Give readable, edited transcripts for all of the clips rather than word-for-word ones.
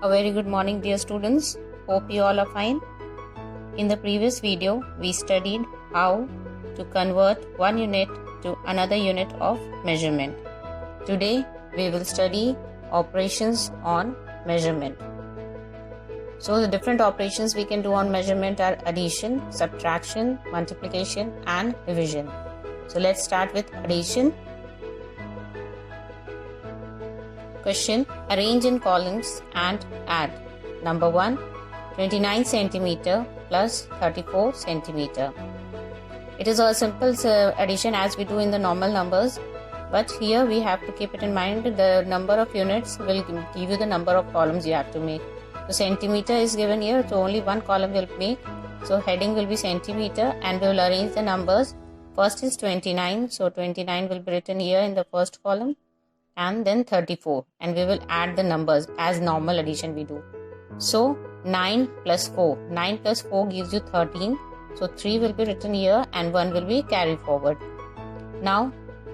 A very good morning, dear students. Hope you all are fine. In the previous video, we studied how to convert one unit to another unit of measurement. Today, we will study operations on measurement. So, the different operations we can do on measurement are addition, subtraction, multiplication, and division. So, let's start with addition. Question: arrange in columns and add. Number 1, 29 centimeter plus 34 centimeter. It is a simple addition as we do in the normal numbers, but here we have to keep it in mind. The number of units will give you the number of columns you have to make. So centimeter is given here, so only one column will make. So heading will be centimeter, and we will arrange the numbers. First is 29, so 29 will be written here in the first column, and then 34, and we will add the numbers as normal addition we do. So 9 plus 4, 9 plus 4 gives you 13, so 3 will be written here and 1 will be carried forward. Now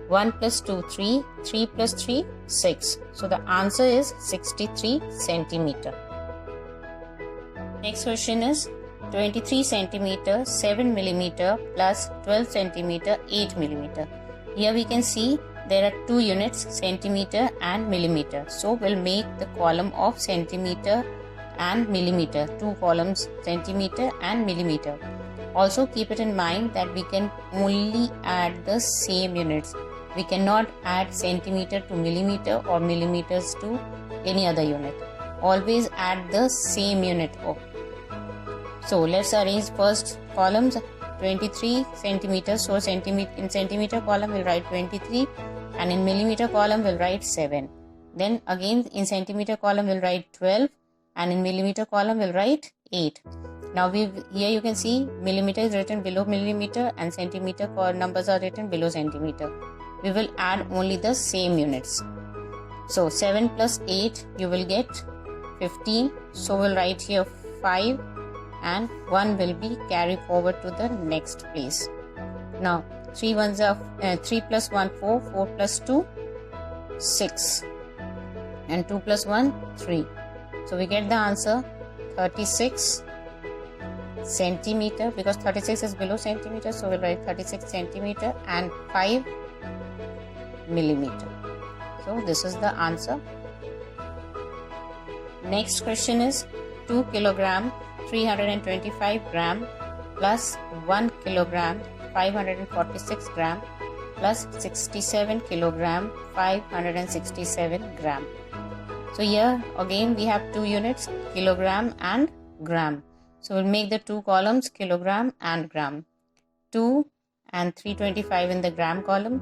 1 plus 2, 3, 3 plus 3, 6. So the answer is 63 centimeter. Next question is 23 centimeter 7 millimeter plus 12 centimeter 8 millimeter. Here we can see there are two units, centimeter and millimeter. So we'll make the column of centimeter and millimeter, two columns, centimeter and millimeter. Also keep it in mind that we can only add the same units. We cannot add centimeter to millimeter or millimeters to any other unit. Always add the same unit. So let's arrange first columns. 23 centimeters. So in centimeter column we'll write 23, and in millimeter column we'll write 7. Then again in centimeter column we'll write 12, and in millimeter column we'll write 8. Now here you can see millimeter is written below millimeter and centimeter numbers are written below centimeter. We will add only the same units. So 7 plus 8 you will get 15. So we'll write here 5, and 1 will be carried forward to the next place. Now 3 plus 1 4, 4 plus 2 6, and 2 plus 1 3. So we get the answer 36 centimeter, because 36 is below centimeter, so we'll write 36 centimeter and 5 millimeter. So this is the answer. Next question is 2 kilogram 325 gram plus 1 kilogram 546 gram plus 67 kilogram 567 gram. So here again we have two units, kilogram and gram. So we'll make the two columns, kilogram and gram. 2 and 325 in the gram column,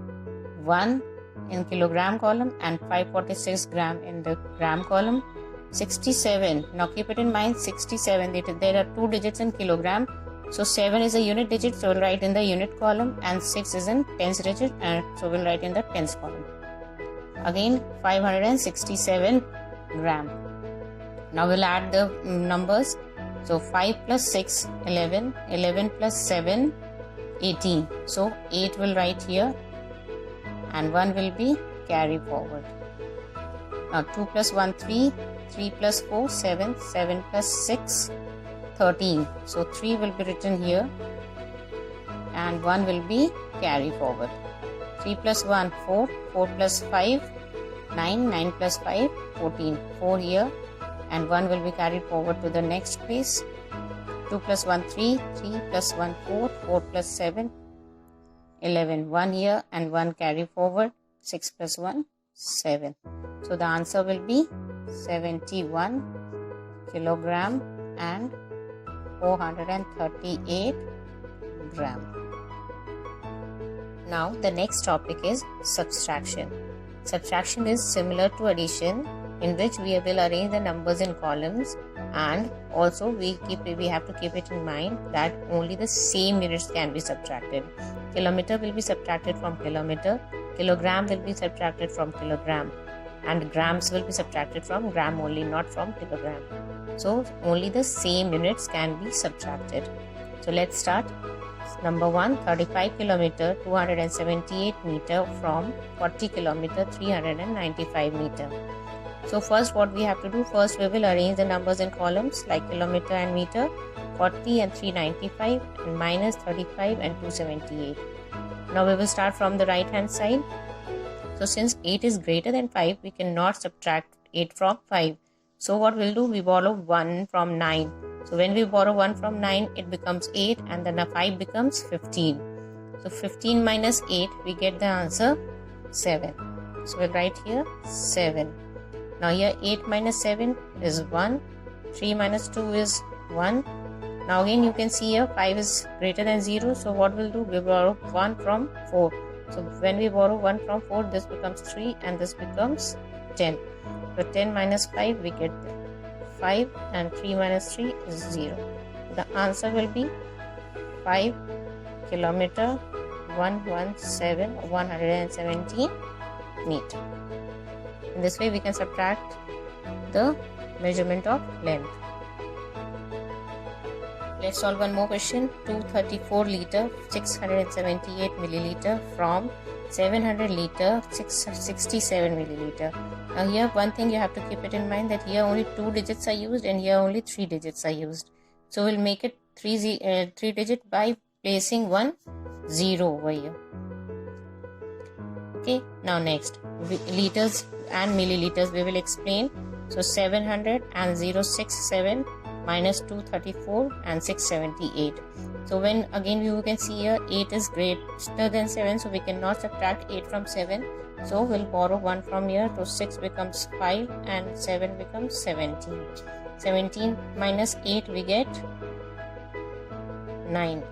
1 in kilogram column, and 546 gram in the gram column. 67. Now keep it in mind, 67. There are two digits in kilogram. So 7 is a unit digit, so we'll write in the unit column, and 6 is in tens digit, and so we'll write in the tens column. Again 567 gram. Now we'll add the numbers. So 5 plus 6, 11, 11 plus 7, 18. So 8 will write here, and 1 will be carried forward. Now 2 plus 1, 3, 3 plus 4, 7, 7 plus 6, 13. So 3 will be written here, and 1 will be carried forward. 3 plus 1, 4, 4 plus 5, 9, 9 plus 5, 14. 4 here, and 1 will be carried forward to the next place. 2 plus 1, 3, 3 plus 1, 4, 4 plus 7, 11. 1 here, and 1 carried forward. 6 plus 1, 7. So the answer will be 71 kilogram and 438 gram. Now the next topic is subtraction. Subtraction is similar to addition, in which we will arrange the numbers in columns, and also we have to keep it in mind that only the same units can be subtracted. Kilometer will be subtracted from kilometer, kilogram will be subtracted from kilogram, and grams will be subtracted from gram only, not from kilogram. So only the same units can be subtracted. So let's start. Number 1, 35 kilometer 278 meter from 40 kilometer 395 meter. So first what we have to do, first we will arrange the numbers in columns like kilometer and meter, 40 and 395 and minus 35 and 278. Now we will start from the right hand side. So since 8 is greater than 5, we cannot subtract 8 from 5. So what we'll do, we borrow 1 from 9. So when we borrow 1 from 9, it becomes 8 and then 5 becomes 15. So 15 minus 8, we get the answer 7. So we'll write here 7. Now here 8 minus 7 is 1. 3 minus 2 is 1. Now again you can see here 5 is greater than 0. So what we'll do, we borrow 1 from 4. So when we borrow 1 from 4, this becomes 3 and this becomes 10. So 10 minus 5, we get 5 and 3 minus 3 is 0. The answer will be 5 kilometer 117 meter. In this way we can subtract the measurement of length. Let's solve one more question. 234 liter 678 milliliter from 700 liter 667 milliliter. Now here one thing you have to keep it in mind, that here only 2 digits are used and here only 3 digits are used. So we'll make it 3 digit by placing 1 0 over here. Okay, now next liters and milliliters we will explain. So 700 and 067 minus 234 and 678. So when again you can see here 8 is greater than 7, so we cannot subtract 8 from 7. So we'll borrow 1 from here, so 6 becomes 5 and 7 becomes 17. 17 minus 8 we get 9.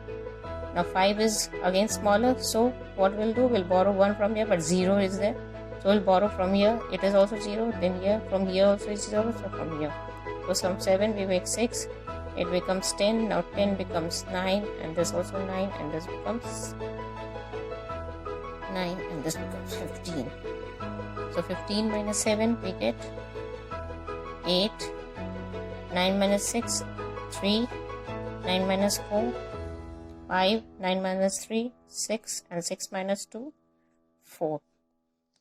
Now 5 is again smaller, so what we'll do, we'll borrow 1 from here, but 0 is there. So we'll borrow from here, it is also 0, then here, from here also is 0, so from here. So from 7 we make 6, it becomes 10, now 10 becomes 9 and this also 9 and this becomes 9 and this becomes 15. So 15 minus 7 we get 8, 9 minus 6, 3, 9 minus 4, 5, 9 minus 3, 6 and 6 minus 2, 4.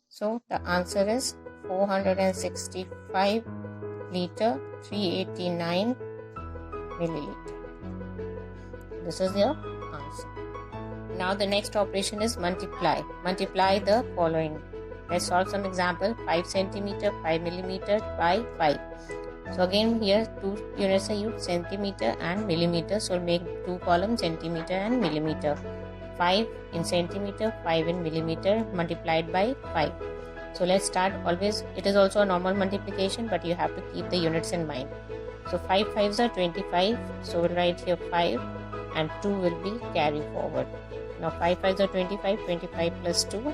So the answer is 465 liter 389 milliliter. This is your answer. Now the next operation is multiply. Multiply the following. Let's solve some example. 5 centimeter 5 millimeter by 5. So again here 2 units are used, centimeter and millimeter. So we'll make 2 columns, centimeter and millimeter. 5 in centimeter, 5 in millimeter multiplied by 5. So let's start. Always it is also a normal multiplication, but you have to keep the units in mind. So 5 5s are 25. So we'll write here 5 and 2 will be carry forward. Now 5 5s are 25. 25 plus 2,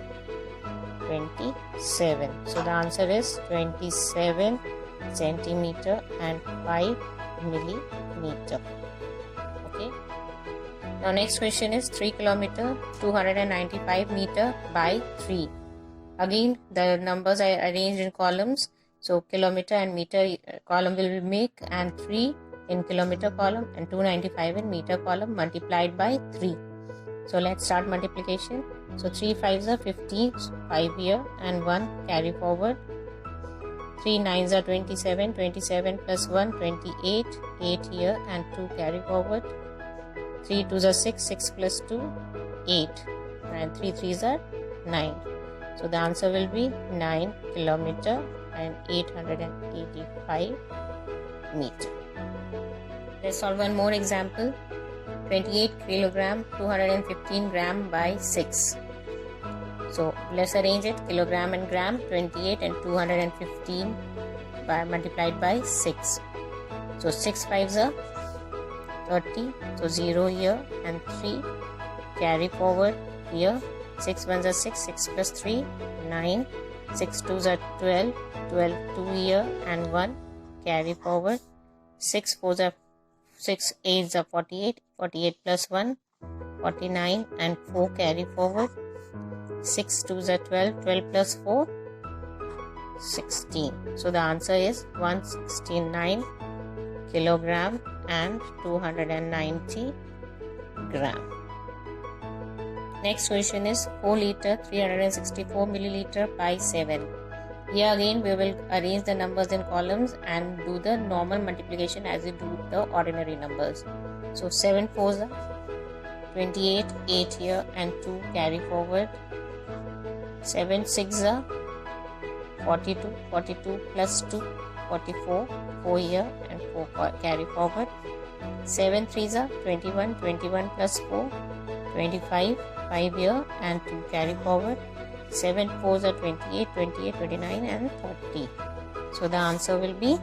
27. So the answer is 27 centimeter and 5 millimeter. Okay. Now next question is 3 kilometer 295 meter by 3. Again the numbers are arranged in columns. So kilometer and meter column will make, and 3 in kilometer column and 295 in meter column multiplied by 3. So let's start multiplication. So 3 5s are 50, 5 here and 1 carry forward. 3 9s are 27, 27 plus 1 28, 8 here and 2 carry forward. 3 2s are 6, 6 plus 2 8 and 3 3s are 9. So the answer will be 9 kilometer and 885 meter. Let's solve one more example. 28 kilogram 215 gram by 6. So let's arrange it. Kilogram and gram, 28 and 215 by multiplied by 6. So 6 5s are 30. So 0 here and 3 carry forward here. 6 1s are 6, 6 plus 3 9, 6 2s are 12, 12 2 here and 1 carry forward. 6 4s are 6 8s are 48, 48 plus 1 49 and 4 carry forward. 6 2s are 12, 12 plus 4 16. So the answer is 169 kilogram and 290 gram. Next question is 4 liter 364 milliliter by 7. Here again we will arrange the numbers in columns and do the normal multiplication as we do the ordinary numbers. So 7 4s are 28, 8 here and 2 carry forward. 7 6s are 42, 42 plus 2, 44, 4 here and 4 carry forward. 7 3s are 21, 21 plus 4, 25, 5 here and 2 carry forward. 7 4s are 28, 28, 29 and 30. So the answer will be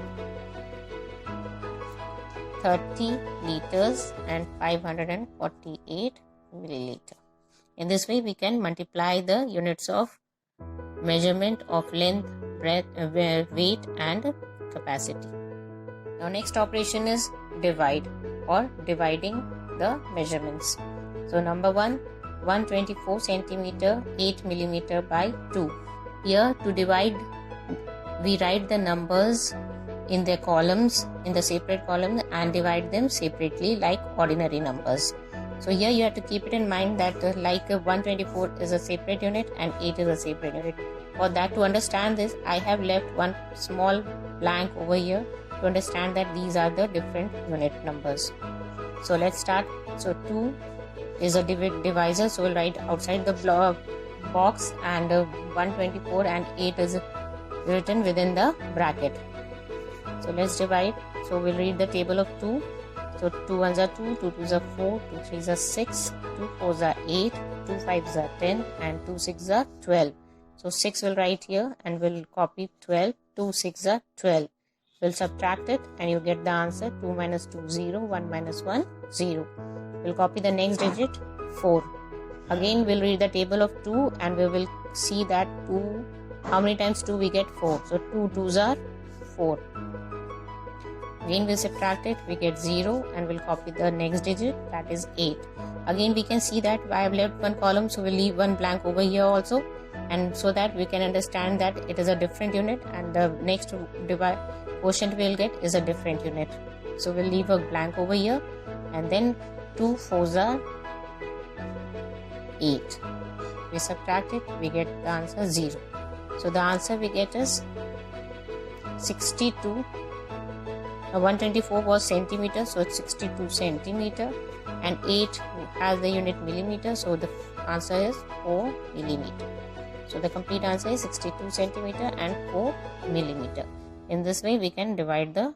30 liters and 548 milliliter. In this way we can multiply the units of measurement of length, breadth, weight and capacity. Now next operation is divide or dividing the measurements. So number 1, 124 centimeter 8 millimeter by 2. Here to divide we write the numbers in their columns, in the separate columns, and divide them separately like ordinary numbers. So here you have to keep it in mind that like 124 is a separate unit and 8 is a separate unit. For that, to understand this, I have left one small blank over here to understand that these are the different unit numbers. So let's start. So 2 is a divisor, so we'll write outside the box, and 124 and 8 is written within the bracket. So let's divide. So we'll read the table of 2. So 2 1s are 2, 2 2s are 4, 2 3s are 6, 2 4s are 8, 2 5s are 10 and 2 6s are 12. So 6 will write here and we'll copy 12, 2 6s are 12. We'll subtract it and you get the answer 2 minus 2 0, 1 minus 1 0. We'll copy the next digit 4. Again we'll read the table of 2 and we will see that 2, how many times 2 we get 4. So 2 2s are 4. Again we'll subtract it, we get 0 and we'll copy the next digit, that is 8. Again we can see that I have left one column, so we'll leave one blank over here also, and so that we can understand that it is a different unit and the next quotient we'll get is a different unit. So we'll leave a blank over here and then 2 4s are 8. We subtract it, we get the answer 0. So the answer we get is 62. 124 was centimeter, so it's 62 centimeter, and 8 has the unit millimeter, so the answer is 4 millimeter. So the complete answer is 62 centimeter and 4 millimeter. In this way we can divide the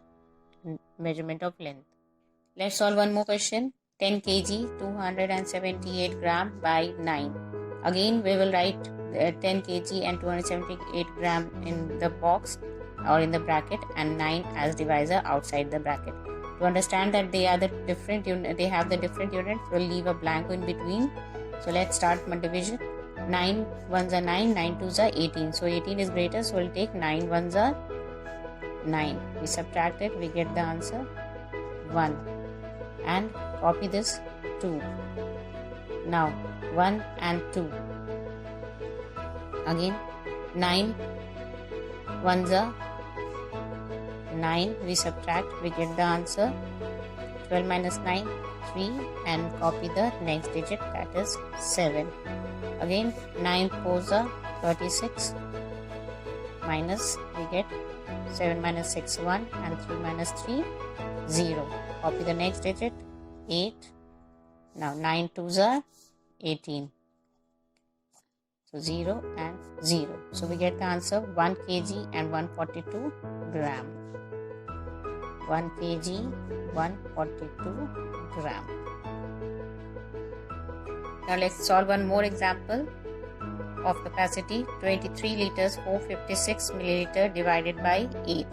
measurement of length. Let's solve one more question. 10 kg 278 gram by 9. Again we will write 10 kg and 278 gram in the box or in the bracket and 9 as divisor outside the bracket. To understand that they are the different unit, they have the different units, we'll leave a blank in between. So let's start division. 9 1s are 9, 9 2s are 18. So 18 is greater, so we'll take 9 1s are 9. We subtract it, we get the answer 1 and copy this 2. Now 1 and 2. Again 9 1s are 9, we subtract, we get the answer 12 minus 9 3 and copy the next digit, that is 7. Again 9 4s are 36 minus, we get 7 minus 6 1 and 3 minus 3 0. Copy the next digit 8. Now 9 2s are 18. So 0 and 0. So we get the answer 1 kg and 142 gram. 1 kg 142 gram. Now let's solve one more example of capacity. 23 liters 456 milliliter divided by 8.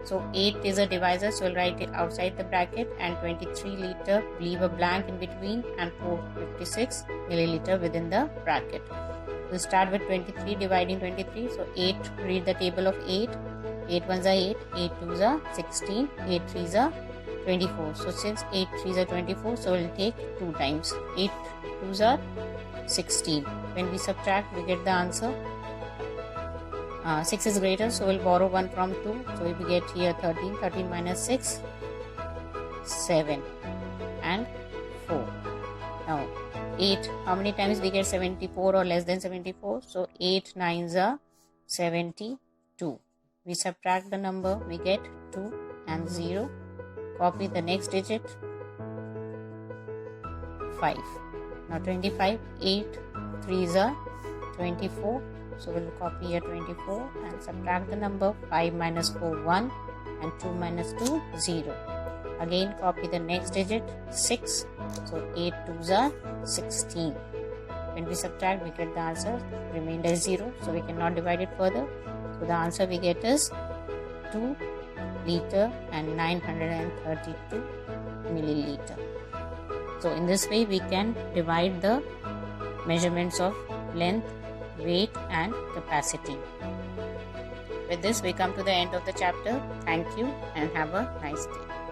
So 8 is a divisor, so we'll write it outside the bracket, and 23 liter, leave a blank in between, and 456 milliliter within the bracket. We'll start with 23 dividing 23. So 8, read the table of 8. 8 1s are 8, 8 2s are 16, 8 3s are 24. So since 8 3s are 24, so we'll take 2 times. 8 2s are 16. When we subtract, we get the answer. 6 is greater, so we'll borrow 1 from 2. So we get here 13. 13 minus 6, 7 and 4. Now 8, how many times we get 74 or less than 74? So 8 9s are 74. 2. We subtract the number, we get 2 and 0. Copy the next digit, 5. Now 25, 8, 3s are 24. So we'll copy here 24 and subtract the number. 5 minus 4, 1, and 2 minus 2, 0. Again copy the next digit, 6. So 8 2s are 16. When we subtract, we get the answer. Remainder is 0, so we cannot divide it further. So the answer we get is 2 liter and 932 milliliter. So in this way we can divide the measurements of length, weight and capacity. With this we come to the end of the chapter. Thank you and have a nice day.